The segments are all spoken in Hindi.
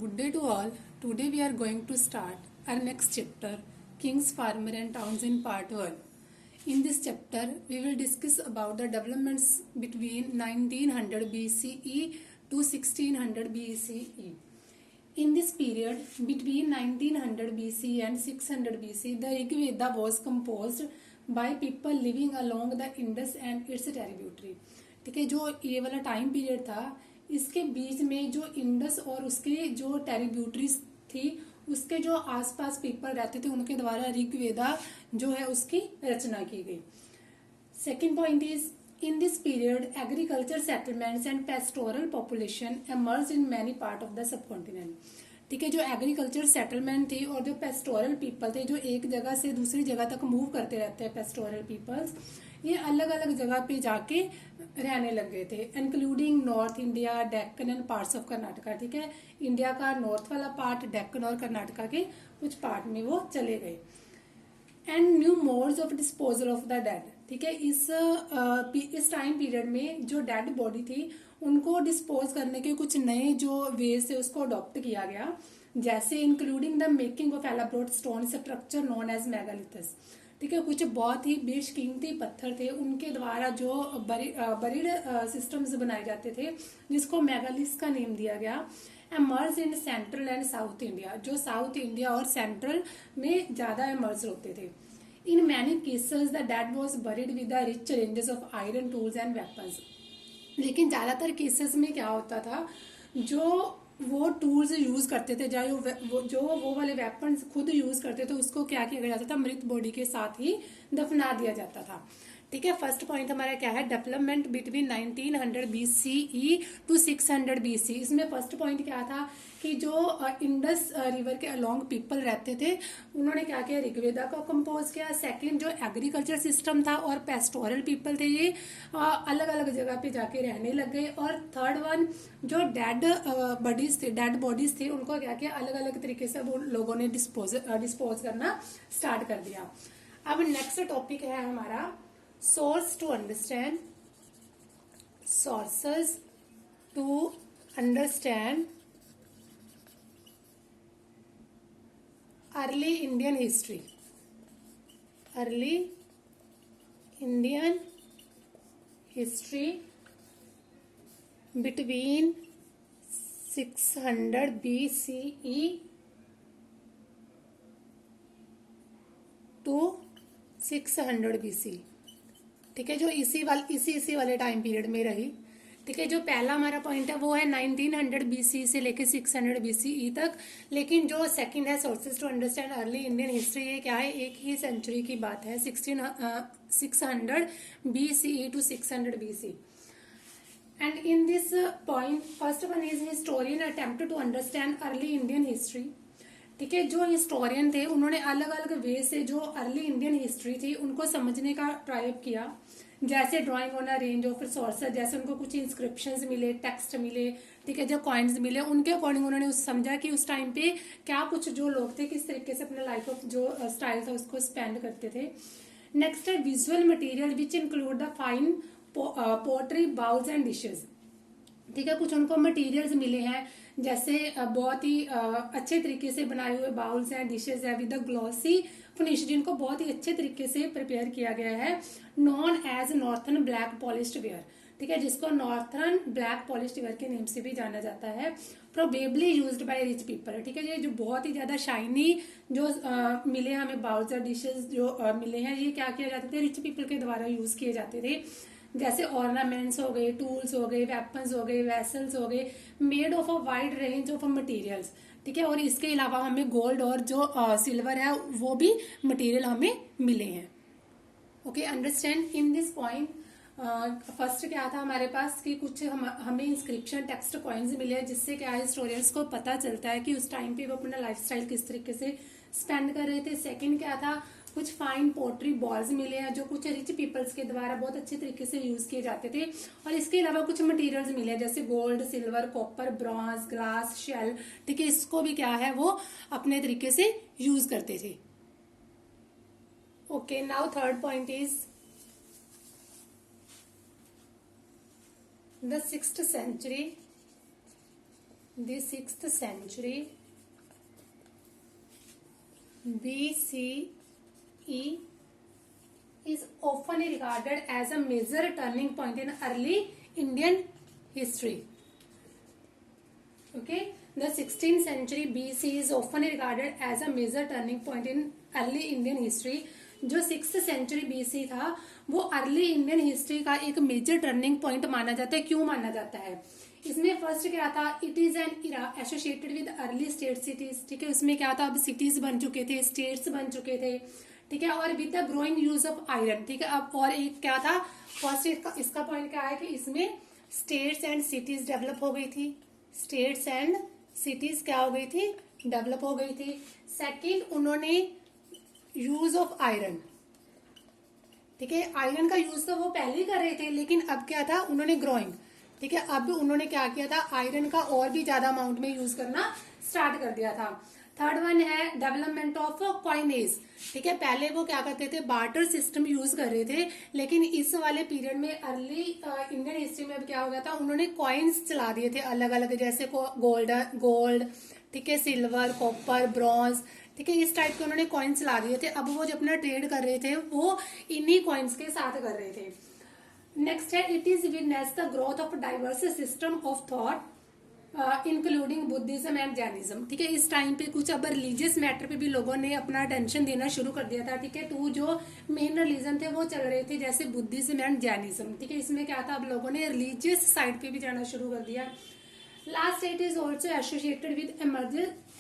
Good day to all. Today we are going to start our next chapter, Kings, Farmer and Towns in Part 1. In this chapter, we will discuss about the developments between 1900 BCE to 1600 BCE. In this period, between 1900 BC and 600 BC, the Rig Veda was composed by people living along the Indus and its tributary. ठीक है, जो ये वाला टाइम पीरियड था, इसके बीच में जो इंडस और उसके जो टेरिब्यूटरीज थी, उसके जो आसपास पीपल रहते थे, उनके द्वारा ऋग्वेदा जो है उसकी रचना की गई. Second point is, in this period agriculture settlements and pastoral population emerged in many part of the subcontinent. ठीक है, जो एग्रीकल्चर सेटलमेंट थी और जो पेस्टोरल पीपल थे, जो एक जगह से दूसरी जगह तक मूव करते रहते हैं, पेस्टोरल पीपल्स, ये अलग अलग जगह पे जाके रहने लग गए थे, including north India, Deccan and parts of Karnataka. ठीक है, इंडिया का नॉर्थ वाला पार्ट, डेक्कन और कर्नाटका के कुछ पार्ट में वो चले गए. And new modes of disposal of the dead. ठीक है, इस टाइम पीरियड में जो डेड बॉडी थी उनको डिस्पोज करने के कुछ नए जो वेज थे उसको अडॉप्ट किया गया, जैसे including the making of elaborate stone structure known as megaliths. ठीक है, कुछ बहुत ही बेशकीमती पत्थर थे, उनके द्वारा जो बरीड सिस्टम्स बनाए जाते थे, जिसको मेगालिथस का नेम दिया गया. Emerge in central and south India, जो साउथ इंडिया और सेंट्रल में ज्यादा एमर्ज होते थे. In many cases the dead was buried with the rich ranges of iron tools and weapons. लेकिन ज्यादातर केसेस में क्या होता था, जो वो टूल्स यूज करते थे, चाहे वो वाले वेपन्स खुद यूज करते थे, उसको क्या किया जाता था, मृत बॉडी के साथ ही दफना दिया जाता था. ठीक है, फर्स्ट पॉइंट हमारा क्या है, development between 1900 BCE to 600 BC. इसमें फर्स्ट पॉइंट क्या था कि जो इंडस रिवर के अलोंग पीपल रहते थे, उन्होंने क्या किया, ऋग्वेदा को कंपोज किया. सेकंड, जो एग्रीकल्चर सिस्टम था और पेस्टोरल पीपल थे, ये अलग अलग जगह पे जाके रहने लग गए. और थर्ड वन, जो डेड बॉडीज थे, उनको क्या किया, अलग अलग तरीके से वो लोगों ने डिस्पोज करना स्टार्ट कर दिया. अब नेक्स्ट टॉपिक है हमारा sources to understand early Indian history. Early Indian history between 600 BCE to 600 BC. ठीक है, जो इसी वाले टाइम पीरियड में रही. ठीक है, जो पहला हमारा पॉइंट है वो है 1900 BC से लेके 600 BCE तक. लेकिन जो सेकंड है, sources to understand early Indian history, ये क्या है, एक ही सेंचुरी की बात है, 600 BCE to 600 BC. And in this point first one is historian attempt to understand early Indian history. ठीक है, जो हिस्टोरियन थे उन्होंने अलग अलग वे से जो अर्ली इंडियन हिस्ट्री थी उनको समझने का ट्राई किया, जैसे drawing on a range of sources, जैसे उनको कुछ इंस्क्रिप्शंस मिले, टेक्स्ट मिले. ठीक है, जो कॉइन्स मिले, उनके अकॉर्डिंग उन्होंने समझा कि उस टाइम पे क्या कुछ जो लोग थे किस तरीके से अपने लाइफ ऑफ जो स्टाइल था उसको स्पेंड करते थे. नेक्स्ट है visual material which include the fine pottery, bowls and dishes. ठीक है, कुछ उनको मटेरियल्स मिले हैं, जैसे बहुत ही अच्छे तरीके से बनाए हुए बाउल्स हैं, डिशेज है विद ग्लॉसी फिनिश, जिनको बहुत ही अच्छे तरीके से प्रिपेयर किया गया है, known as northern black polished ware. ठीक है, जिसको नॉर्थर्न ब्लैक पॉलिश्ड वेयर के नेम से भी जाना जाता है. Probably used by rich people. ठीक है, ये जो बहुत ही ज्यादा शाइनी जो मिले हमें बाउल्स और डिशेज जो मिले हैं, ये क्या किया जाते थे, रिच पीपल के द्वारा यूज किए जाते थे. जैसे ऑर्नामेंट्स हो गए, टूल्स हो गए, वेपन्स हो गए, वेसल्स हो गए, made of a wide range of materials. ठीक है, और इसके अलावा हमें गोल्ड और जो सिल्वर है वो भी मटेरियल हमें मिले हैं. Okay, understand in this point. First क्या था हमारे पास कि कुछ हमें इंस्क्रिप्शन, टेक्स्ट, कॉइन्स मिले हैं, जिससे क्या है, हिस्टोरियंस को पता चलता है कि उस टाइम पे वो अपना लाइफस्टाइल किस तरीके से स्पेंड कर रहे थे. सेकंड क्या था, कुछ फाइन पोट्री बॉल्स मिले हैं जो कुछ रिच पीपल्स के द्वारा बहुत अच्छे तरीके से यूज किए जाते थे. और इसके अलावा कुछ मटेरियल्स मिले हैं जैसे gold, silver, copper, bronze, glass, shell. ठीक है, इसको भी क्या है, वो अपने तरीके से यूज करते थे. Okay, now third point is the 6th century the 6th century BCE is often regarded as a major turning point in early Indian history. Okay, the 16th century BC is often regarded as a major turning point in early Indian history. जो 6th century BC था वो अर्ली इंडियन हिस्ट्री का एक मेजर टर्निंग पॉइंट माना जाता है. क्यों माना जाता है? इसमें फर्स्ट क्या था, it is an Ira associated with early state cities. ठीक है, उसमें क्या था, अब सिटीज बन चुके थे, स्टेट्स बन चुके थे. ठीक है, और with the growing use of iron. ठीक है, अब और एक क्या था, फर्स्ट इसका पॉइंट क्या है कि इसमें स्टेट्स एंड सिटीज डेवलप हो गई थी. स्टेट्स एंड सिटीज क्या हो गई थी, डेवलप हो गई थी. सेकेंड, उन्होंने यूज ऑफ आयरन. ठीक है, आयरन का यूज तो वो पहले ही कर रहे थे, लेकिन अब क्या था, उन्होंने ग्रोइंग. ठीक है, अब उन्होंने क्या किया था, आयरन का और भी ज्यादा अमाउंट में यूज करना स्टार्ट कर दिया था. थर्ड वन है डेवलपमेंट ऑफ कॉइनेज. ठीक है, पहले वो क्या करते थे, बार्टर सिस्टम यूज कर रहे थे, लेकिन इस वाले पीरियड में अर्ली इंडियन हिस्ट्री में अब क्या हो गया था, उन्होंने कॉइन्स चला दिए थे अलग अलग, जैसे गोल्ड, ठीक है, सिल्वर, कॉपर, ब्रॉन्ज. ठीक है, इस टाइप के उन्होंने कॉइन्स चला दिए थे. अब वो जो अपना ट्रेड कर रहे थे वो इन्हीं कॉइन्स के साथ कर रहे थे. नेक्स्ट है, it is witness the growth of diverse system of thought including Buddhism and Jainism. ठीक है, इस टाइम पे कुछ अब रिलीजियस मैटर पे भी लोगों ने अपना अटेंशन देना शुरू कर दिया था. ठीक है, तो जो मेन रिलीजन थे वो चल रहे थे, जैसे बुद्धिज्म एंड जैनिज्म. ठीक है, इसमें क्या था, अब लोगों ने रिलीजियस साइड पे भी जाना शुरू कर दिया. Last, it is also associated with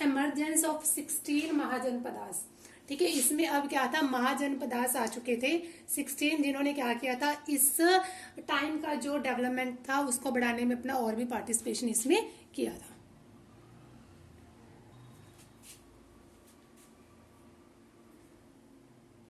emergence of 16 mahajanapadas. ठीक है, इसमें अब क्या था, महाजनपदास आ चुके थे 16, जिन्होंने क्या किया था, इस टाइम का जो डेवलपमेंट था उसको बढ़ाने में अपना और भी पार्टिसिपेशन इसमें किया था.